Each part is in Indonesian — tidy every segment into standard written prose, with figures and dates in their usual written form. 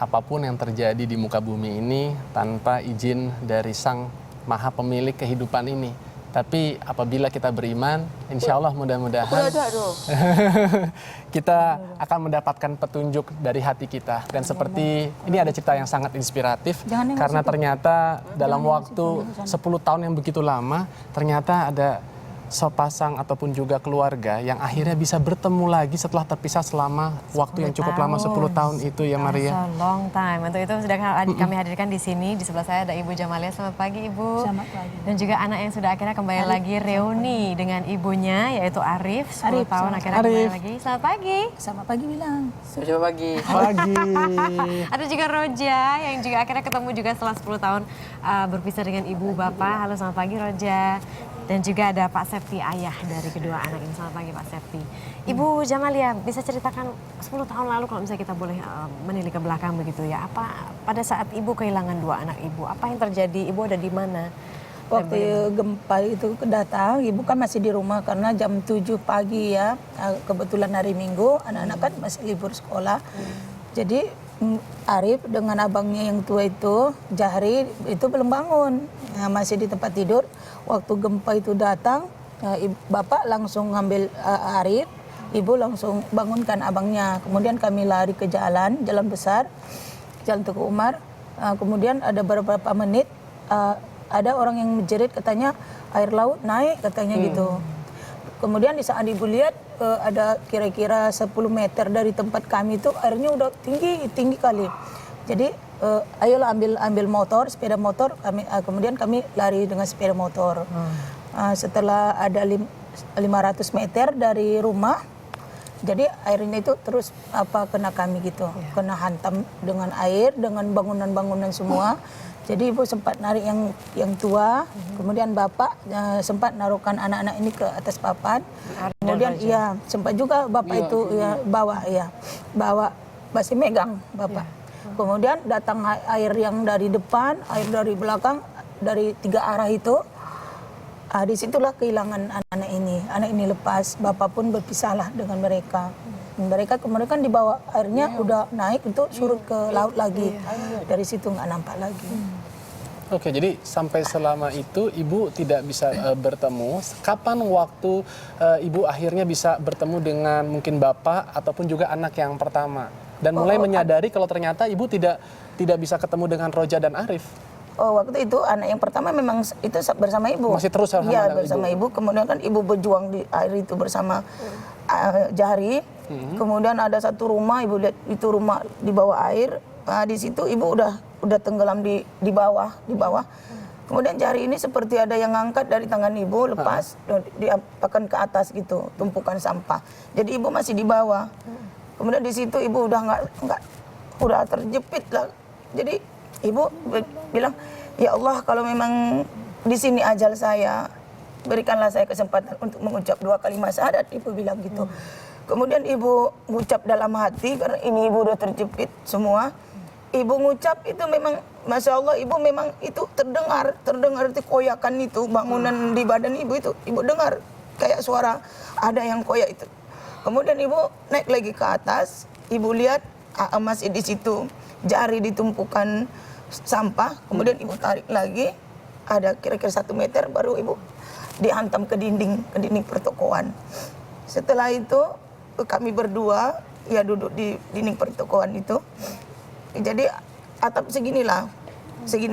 Apapun yang terjadi di muka bumi ini tanpa izin dari Sang Maha Pemilik kehidupan ini. Tapi apabila kita beriman, insya Allah mudah-mudahan kita akan mendapatkan petunjuk dari hati kita. Dan seperti ini ada cerita yang sangat inspiratif, karena ternyata dalam waktu 10 tahun yang begitu lama, ternyata ada sepasang ataupun juga keluarga yang akhirnya bisa bertemu lagi setelah terpisah selama waktu yang cukup lama, 10 tahun itu ya Maria. Long time. Untuk itu sudah kami hadirkan di sini. Di sebelah saya ada Ibu Jamalia. Selamat pagi Ibu. Selamat pagi. Dan juga anak yang sudah akhirnya kembali lagi reuni dengan ibunya, yaitu Arif. 10 tahun akhirnya kembali lagi. Selamat pagi. Selamat pagi bilang. Selamat pagi. Pagi. Ada juga Roja yang juga akhirnya ketemu juga setelah 10 tahun berpisah dengan ibu bapak. Halo, selamat pagi Roja. Dan juga ada Pak Septi, ayah dari kedua anak ini. Selamat pagi Pak Septi. Ibu Jamalia, bisa ceritakan 10 tahun lalu kalau misalnya kita boleh menilik ke belakang begitu ya. Apa pada saat ibu kehilangan 2 anak ibu, apa yang terjadi? Ibu ada di mana? Waktu gempa itu datang, ibu kan masih di rumah karena jam 7 pagi ya. Kebetulan hari Minggu, anak-anak kan masih libur sekolah. Jadi Arif dengan abangnya yang tua itu, Jahri, itu belum bangun. Masih di tempat tidur. Waktu gempa itu datang, bapak langsung ngambil Arif, ibu langsung bangunkan abangnya. Kemudian kami lari ke jalan besar, Jalan Tuku Umar. Kemudian ada beberapa menit, ada orang yang menjerit katanya air laut naik katanya gitu. Kemudian di saat ibu lihat ada kira-kira 10 meter dari tempat kami itu airnya udah tinggi kali. Jadi ayolah ambil motor, sepeda motor. Kemudian kami lari dengan sepeda motor. Setelah ada 500 meter dari rumah, jadi airnya itu terus kena kami gitu, kena hantam dengan air, dengan bangunan-bangunan semua. Jadi ibu sempat narik yang tua, kemudian bapak sempat naruhkan anak-anak ini ke atas papan. Kemudian sempat juga bapak itu bawa masih megang bapak. Kemudian datang air yang dari depan, air dari belakang, dari 3 arah itu. Disitulah kehilangan anak-anak ini. Anak ini lepas, bapak pun berpisahlah dengan mereka. Mereka kemudian kan dibawa airnya udah naik untuk surut ke laut lagi. Dari situ nggak nampak lagi. Oke, jadi sampai selama itu ibu tidak bisa bertemu. Kapan waktu ibu akhirnya bisa bertemu dengan mungkin bapak ataupun juga anak yang pertama? Dan mulai menyadari kalau ternyata ibu tidak bisa ketemu dengan Roja dan Arif. Waktu itu anak yang pertama memang itu bersama ibu. Masih terus sama bersama ibu. Kemudian kan ibu berjuang di air itu bersama Jahri. Kemudian ada satu rumah, ibu lihat itu rumah di bawah air. Di situ ibu udah tenggelam di bawah. Kemudian Jahri ini seperti ada yang ngangkat dari tangan ibu, lepas diapakan ke atas gitu, tumpukan sampah. Jadi ibu masih di bawah. Kemudian di situ ibu udah udah terjepit lah. Jadi ibu bilang, ya Allah, kalau memang di sini ajal saya, berikanlah saya kesempatan untuk mengucap 2 kalimat syahadat, ibu bilang gitu. Kemudian ibu mengucap dalam hati, karena ini ibu udah terjepit semua. Ibu ngucap itu memang, Masya Allah, ibu memang itu terdengar itu koyakan itu, bangunan di badan ibu itu, ibu dengar kayak suara ada yang koyak itu. Kemudian ibu naik lagi ke atas, ibu lihat masih di situ, Jahri ditumpukan sampah. Kemudian ibu tarik lagi, ada kira-kira 1 meter, baru ibu dihantam ke dinding pertokoan. Setelah itu kami berdua ya duduk di dinding pertokoan itu. Jadi atap segini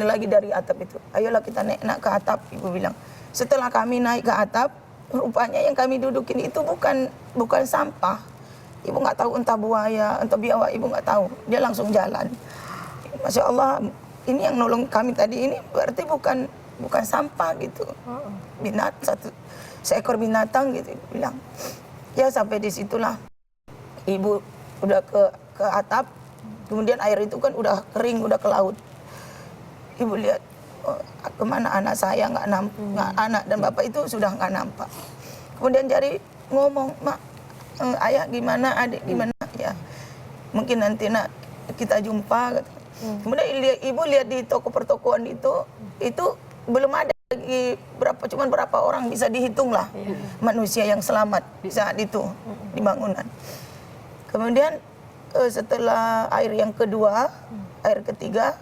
lagi dari atap itu. Ayolah kita naik ke atap, ibu bilang. Setelah kami naik ke atap, rupanya yang kami dudukin itu bukan sampah. Ibu nggak tahu entah buaya, entah biawak, ibu nggak tahu. Dia langsung jalan. Masya Allah, ini yang nolong kami tadi ini berarti bukan sampah gitu. Seekor binatang gitu, ibu bilang. Ya sampai disitulah ibu udah ke atap. Kemudian air itu kan udah kering, udah ke laut. Ibu lihat, kemana anak saya nggak anak dan bapak itu sudah nggak nampak. Kemudian Jahri ngomong, Mak, ayah gimana, adik gimana, ya mungkin nanti nak kita jumpa. Kemudian ibu lihat di toko pertokoan itu belum ada lagi berapa orang bisa dihitung lah manusia yang selamat saat itu di bangunan. Kemudian setelah air yang kedua, air ketiga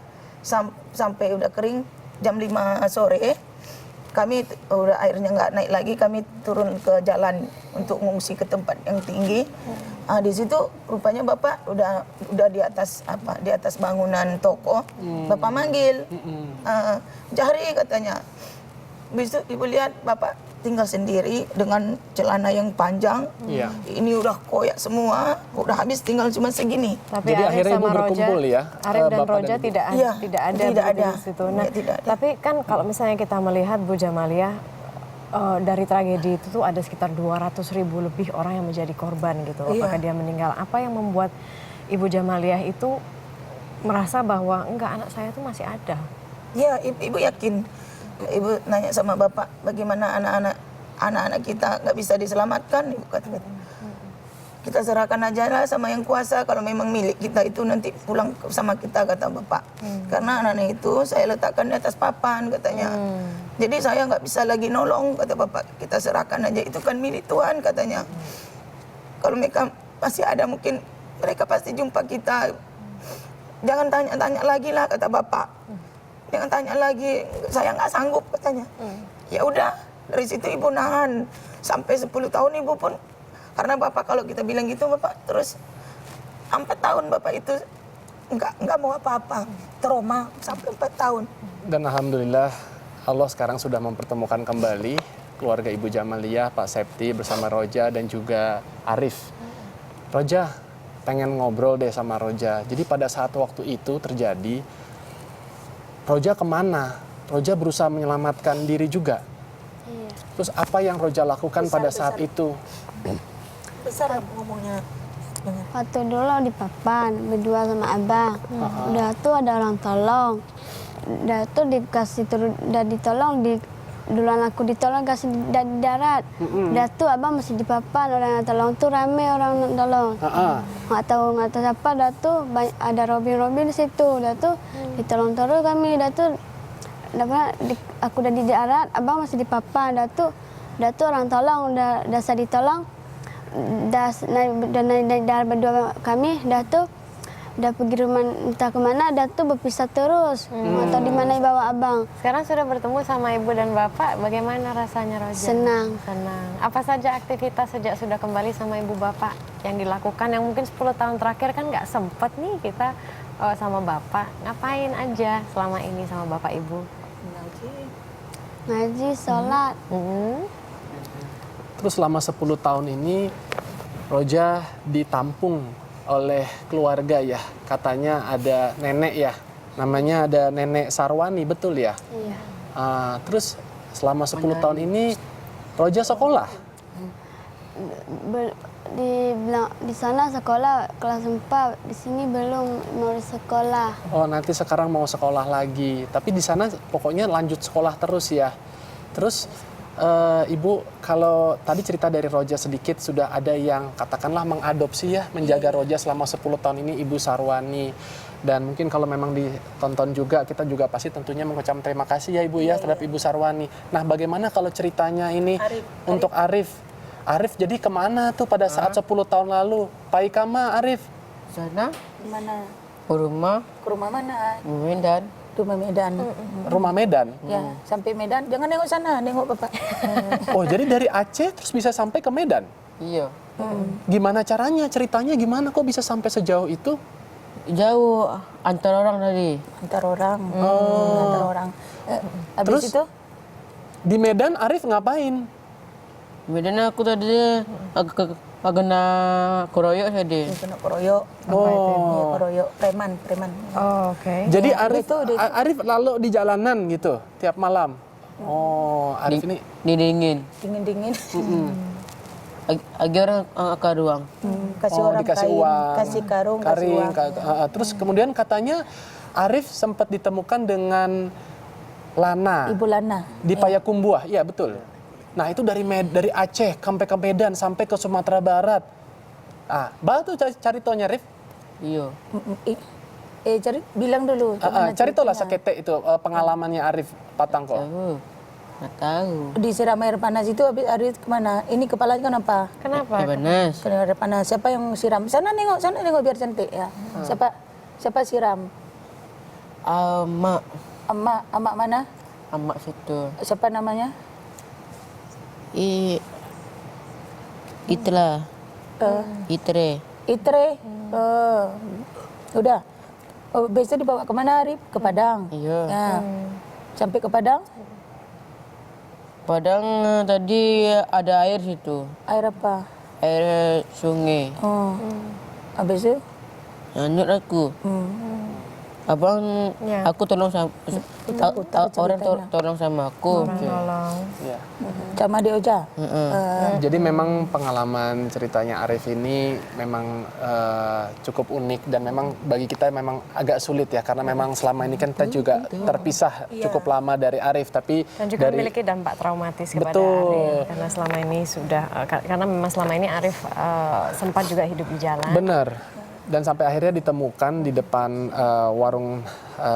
sampai udah kering jam 5 sore, kami udah airnya nggak naik lagi, kami turun ke jalan untuk mengungsi ke tempat yang tinggi. Di situ rupanya bapak udah di atas di atas bangunan toko. Bapak manggil, Jahri katanya. Besok ibu lihat bapak tinggal sendiri dengan celana yang panjang. Iya. Ini udah koyak semua, udah habis tinggal cuma segini. Tapi Jadi Arif akhirnya sama Ibu berkumpul Roja, ya, Arif dan Bapak Roja dan Ibu. tidak Iya, ada tidak begitu ada. di situ. Nah, Iya, tidak ada. tapi kan kalau misalnya kita melihat Bu Jamaliah, dari tragedi itu tuh ada sekitar 200.000 lebih orang yang menjadi korban gitu. Iya. Apakah dia meninggal? Apa yang membuat Ibu Jamaliah itu merasa bahwa enggak, anak saya tuh masih ada? Ya, ibu yakin. Ibu nanya sama bapak, bagaimana anak-anak kita nggak bisa diselamatkan? Ibu kata, kita serahkan aja lah sama yang kuasa. Kalau memang milik kita itu nanti pulang sama kita, kata bapak. Karena anak-anak itu saya letakkan di atas papan, katanya. Jadi saya nggak bisa lagi nolong, kata bapak. Kita serahkan aja, itu kan milik Tuhan, katanya. Kalau mereka masih ada, mungkin mereka pasti jumpa kita. Jangan tanya-tanya lagi lah, kata bapak. Jangan tanya lagi, saya nggak sanggup, katanya. Ya udah, dari situ ibu nahan. Sampai 10 tahun ibu pun, karena bapak kalau kita bilang gitu, bapak terus 4 tahun bapak itu nggak mau apa-apa. Trauma sampai 4 tahun. Dan alhamdulillah Allah sekarang sudah mempertemukan kembali keluarga Ibu Jamaliah, Pak Septi bersama Roja dan juga Arif. Roja, pengen ngobrol deh sama Roja. Jadi pada saat waktu itu terjadi, Roja kemana? Roja berusaha menyelamatkan diri juga. Iya. Terus apa yang Roja lakukan pada saat itu? Besar ngomongnya. Waktu dulu di papan berdua sama abang. Udah tuh ada orang tolong. Udah tuh dikasih udah ditolong duluan aku ditolong kasih di darat. Udah tuh abang masih di papan, orang yang tolong tuh rame orang yang tolong. Nggak tahu siapa. Udah tuh ada Robin di situ. Udah tuh ditolong terus kami. Udah tuh aku udah di darat, abang masih di papan. Udah tuh orang tolong, udah saya ditolong. Udah naik darat berdua kami. Udah pergi rumah entah kemana, tuh berpisah terus. Atau di mana bawa abang. Sekarang sudah bertemu sama ibu dan bapak, bagaimana rasanya Roja? Senang. Senang. Apa saja aktivitas sejak sudah kembali sama ibu bapak yang dilakukan, yang mungkin 10 tahun terakhir kan nggak sempet nih kita sama bapak. Ngapain aja selama ini sama bapak ibu? Ngaji, sholat. Terus selama 10 tahun ini Roja ditampung oleh keluarga ya. Katanya ada nenek ya. Namanya ada Nenek Sarwani, betul ya? Iya. Terus selama 10 tahun ini Roja sekolah? Di sana sekolah kelas 4, di sini belum mau sekolah. Oh, nanti sekarang mau sekolah lagi. Tapi di sana pokoknya lanjut sekolah terus ya. Terus Ibu, kalau tadi cerita dari Roja sedikit, sudah ada yang katakanlah mengadopsi ya, menjaga Roja selama 10 tahun ini, Ibu Sarwani. Dan mungkin kalau memang ditonton juga, kita juga pasti tentunya mengucapkan terima kasih ya Ibu ya terhadap Ibu Sarwani. Nah, bagaimana kalau ceritanya ini untuk Arif? Arif jadi kemana tuh pada saat 10 tahun lalu? Pai Kama, Arif? Sana, Mana? ke rumah, Ke rumah mana? Medan. Rumah Medan. Rumah Medan? Ya, sampai Medan. Jangan nengok sana, nengok bapak. Oh, jadi dari Aceh terus bisa sampai ke Medan? Iya. Gimana caranya? Ceritanya gimana kok bisa sampai sejauh itu? Jauh antar orang tadi. Antar orang. Antar orang. Habis Terus? itu? Di Medan Arif ngapain? Medan aku tadi agak na keroyok tadi. Kena keroyok. Oh. Keroyok preman. Oh, oke. Jadi Ya, Arif, itu. Arif lalu di jalanan gitu tiap malam. Oh, Arif ini Dingin. Dingin-dingin. Agi orang ke ruang. Kasih orang dikasih kain, uang, kasih karung, kasih uang. Terus kemudian katanya Arif sempat ditemukan dengan Lana Ibu Lana. di Payakumbuh. Iya betul. Nah itu dari Aceh sampai ke Medan sampai ke Sumatera Barat. Tuh cari tonya Rif. Iya. Cari bilang dulu. Cari toh lah sekete itu pengalamannya Arif Patangko. Jauh. Nggak tahu. Disiram air panas itu habis Arif kemana? Ini kepalanya kenapa? Kenapa? Panas. Kena air panas. Siapa yang siram? Sana nengok biar cantik ya. Siapa siram? Amak. Emak mana? Amak situ. Siapa namanya? Itulah. Itre. Itre. Udah. Biasa dibawa kemana Arif? Ke Padang. Iya. Ya. Sampai ke Padang? Padang tadi ada air situ. Air apa? Air sungai. Oh. Habis itu? Nyanyut aku. Abang, Ya. aku tolong sama orang tolong sama aku. Tolong. Ya. Sama dia Oja? Jadi memang pengalaman ceritanya Arif ini memang cukup unik dan memang bagi kita memang agak sulit ya karena memang selama ini kan kita juga terpisah cukup lama dari Arif tapi Dan juga memiliki dampak traumatis kepada Betul. Arif karena selama ini sudah karena memang selama ini Arif sempat juga hidup di jalan. benar. Dan sampai akhirnya ditemukan di depan warung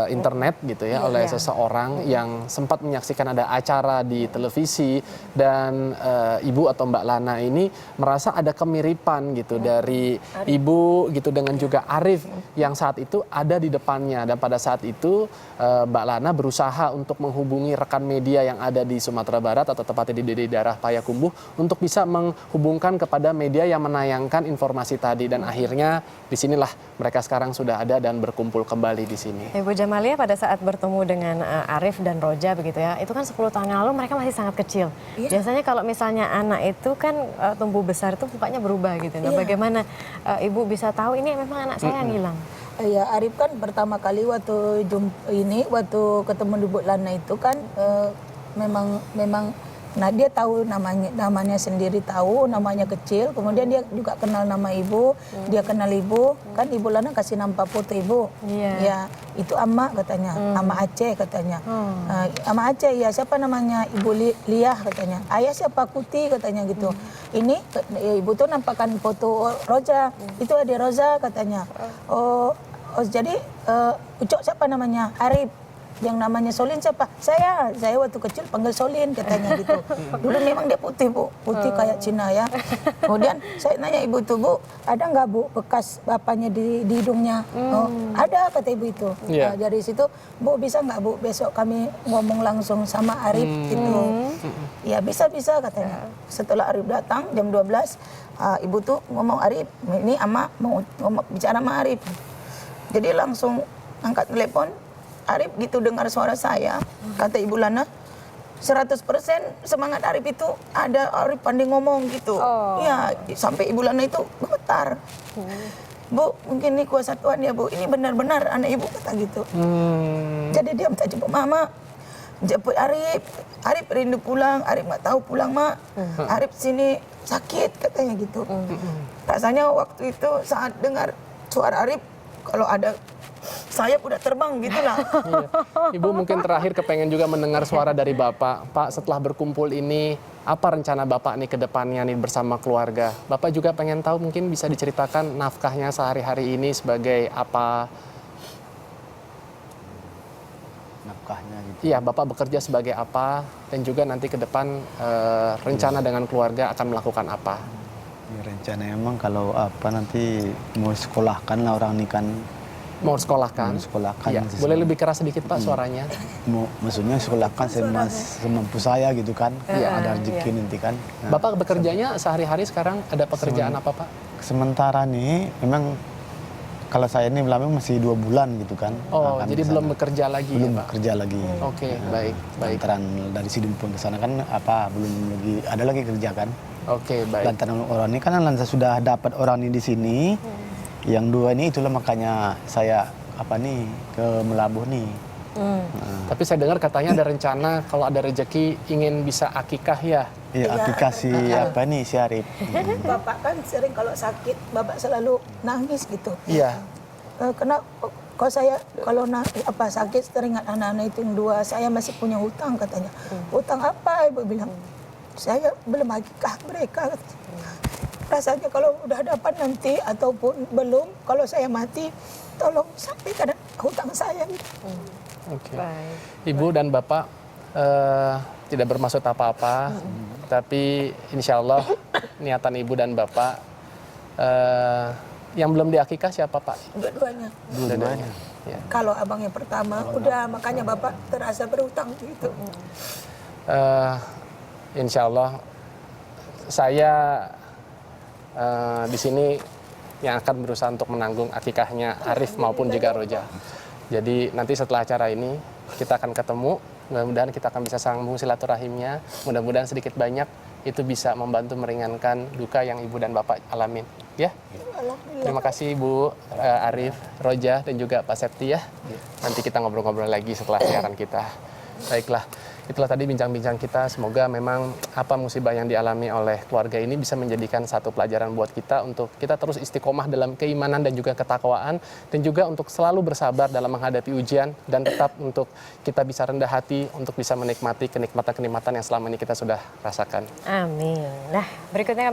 internet gitu ya oleh seseorang yang sempat menyaksikan ada acara di televisi dan ibu atau Mbak Lana ini merasa ada kemiripan gitu dari ibu gitu dengan juga Arif yang saat itu ada di depannya dan pada saat itu Mbak Lana berusaha untuk menghubungi rekan media yang ada di Sumatera Barat atau tepatnya di daerah Payakumbuh untuk bisa menghubungkan kepada media yang menayangkan informasi tadi dan akhirnya disinilah mereka sekarang sudah ada dan berkumpul kembali di sini. Ibu Jamalia pada saat bertemu dengan Arif dan Roja begitu ya, itu kan 10 tahun yang lalu mereka masih sangat kecil. Biasanya kalau misalnya anak itu kan tumbuh besar itu mukanya berubah gitu. Nah, bagaimana Ibu bisa tahu ini memang anak saya yang hilang? Ya Arif kan pertama kali waktu ketemu di Bu Lana itu kan memang nah dia tahu namanya sendiri tahu namanya kecil kemudian dia juga kenal nama ibu dia kenal ibu kan Ibu Lana kasih nama foto ibu ya itu Ama katanya Ama Aceh katanya Ama Aceh ya siapa namanya Ibu Liah katanya ayah siapa Kuti katanya gitu ini ibu tuh nampakkan foto Roja itu ada Roza katanya oh jadi Ucok siapa namanya Arif yang namanya Solin siapa? Saya waktu kecil panggil Solin katanya gitu. Dulu memang dia putih Bu, putih kayak Cina ya. Kemudian saya nanya ibu tuh Bu, ada nggak Bu bekas bapaknya di hidungnya? Oh, ada kata ibu itu. Nah, dari situ Bu bisa nggak Bu besok kami ngomong langsung sama Arif gitu. Ya bisa katanya. Setelah Arif datang jam 12, ibu tuh ngomong Arif, ini Ama mau bicara sama Arif. Jadi langsung angkat telepon. Arif gitu dengar suara saya, kata Ibu Lana, 100% semangat Arif itu ada Arif pandai ngomong gitu. Ya, sampai Ibu Lana itu gemetar. Bu, mungkin ini kuasa Tuhan ya Bu, ini benar-benar anak Ibu kata gitu. Jadi dia minta jemput Mama, jemput Arif. Arif rindu pulang, Arif nggak tahu pulang Mak. Arif sini sakit katanya gitu. Rasanya waktu itu saat dengar suara Arif, kalau ada saya udah terbang gitu lah. Ibu mungkin terakhir kepengen juga mendengar suara dari Bapak. Pak, setelah berkumpul ini, apa rencana Bapak nih ke depannya nih bersama keluarga? Bapak juga pengen tahu mungkin bisa diceritakan nafkahnya sehari-hari ini sebagai apa? Nafkahnya gitu. Iya, Bapak bekerja sebagai apa? Dan juga nanti ke depan rencana dengan keluarga akan melakukan apa? Ya, rencana emang kalau apa nanti mau sekolahkan lah orang ini kan. Mau sekolahkan? Mau sekolahkan. Iya. Boleh lebih keras sedikit Pak suaranya? Maksudnya sekolahkan semampu saya gitu kan. Ada rezeki nanti kan. Nah, Bapak bekerjanya sehari-hari sekarang ada pekerjaan apa Pak? sementara nih memang kalau saya ini memang masih 2 bulan gitu kan. Oh, akan jadi kesana. belum bekerja lagi Belum ya Pak? bekerja lagi. Oke, baik. Lantaran dari Sidimpun ke sana kan belum lagi ada lagi kerja kan. Oke, baik. Lantaran orang ini kan lantas sudah dapat orang ini di sini. Yang 2 ini itulah makanya saya ke Melabuh nih. Tapi saya dengar katanya ada rencana kalau ada rezeki ingin bisa akikah ya? Iya, aplikasi si Arif. Bapak kan sering kalau sakit, Bapak selalu nangis gitu. Iya. Kenapa kalau saya sakit teringat anak-anak itu yang 2, saya masih punya hutang katanya. Hutang apa? Ibu bilang, saya belum akikah mereka. Rasanya kalau udah dapat nanti ataupun belum, kalau saya mati, tolong sampaikan hutang saya. Oke. Ibu dan Bapak, tidak bermaksud apa-apa, tapi insya Allah niatan ibu dan bapak. Yang belum diakikah siapa Pak? Dua-duanya. Dua-duanya. Ya. Kalau abang yang pertama, udah makanya bapak terasa berutang gitu. Insya Allah saya di sini yang akan berusaha untuk menanggung akikahnya Arif maupun juga Roja. Jadi nanti setelah acara ini kita akan ketemu, mudah-mudahan kita akan bisa sambung silaturahimnya, mudah-mudahan sedikit banyak itu bisa membantu meringankan duka yang ibu dan bapak alamin. Ya, terima kasih Ibu, Arif, Roja dan juga Pak Septi ya. Nanti kita ngobrol-ngobrol lagi setelah siaran kita. Baiklah. Itulah tadi bincang-bincang kita. Semoga memang apa musibah yang dialami oleh keluarga ini bisa menjadikan satu pelajaran buat kita untuk kita terus istiqomah dalam keimanan dan juga ketakwaan, dan juga untuk selalu bersabar dalam menghadapi ujian, dan tetap untuk kita bisa rendah hati untuk bisa menikmati kenikmatan-kenikmatan yang selama ini kita sudah rasakan. Amin. Nah, berikutnya kami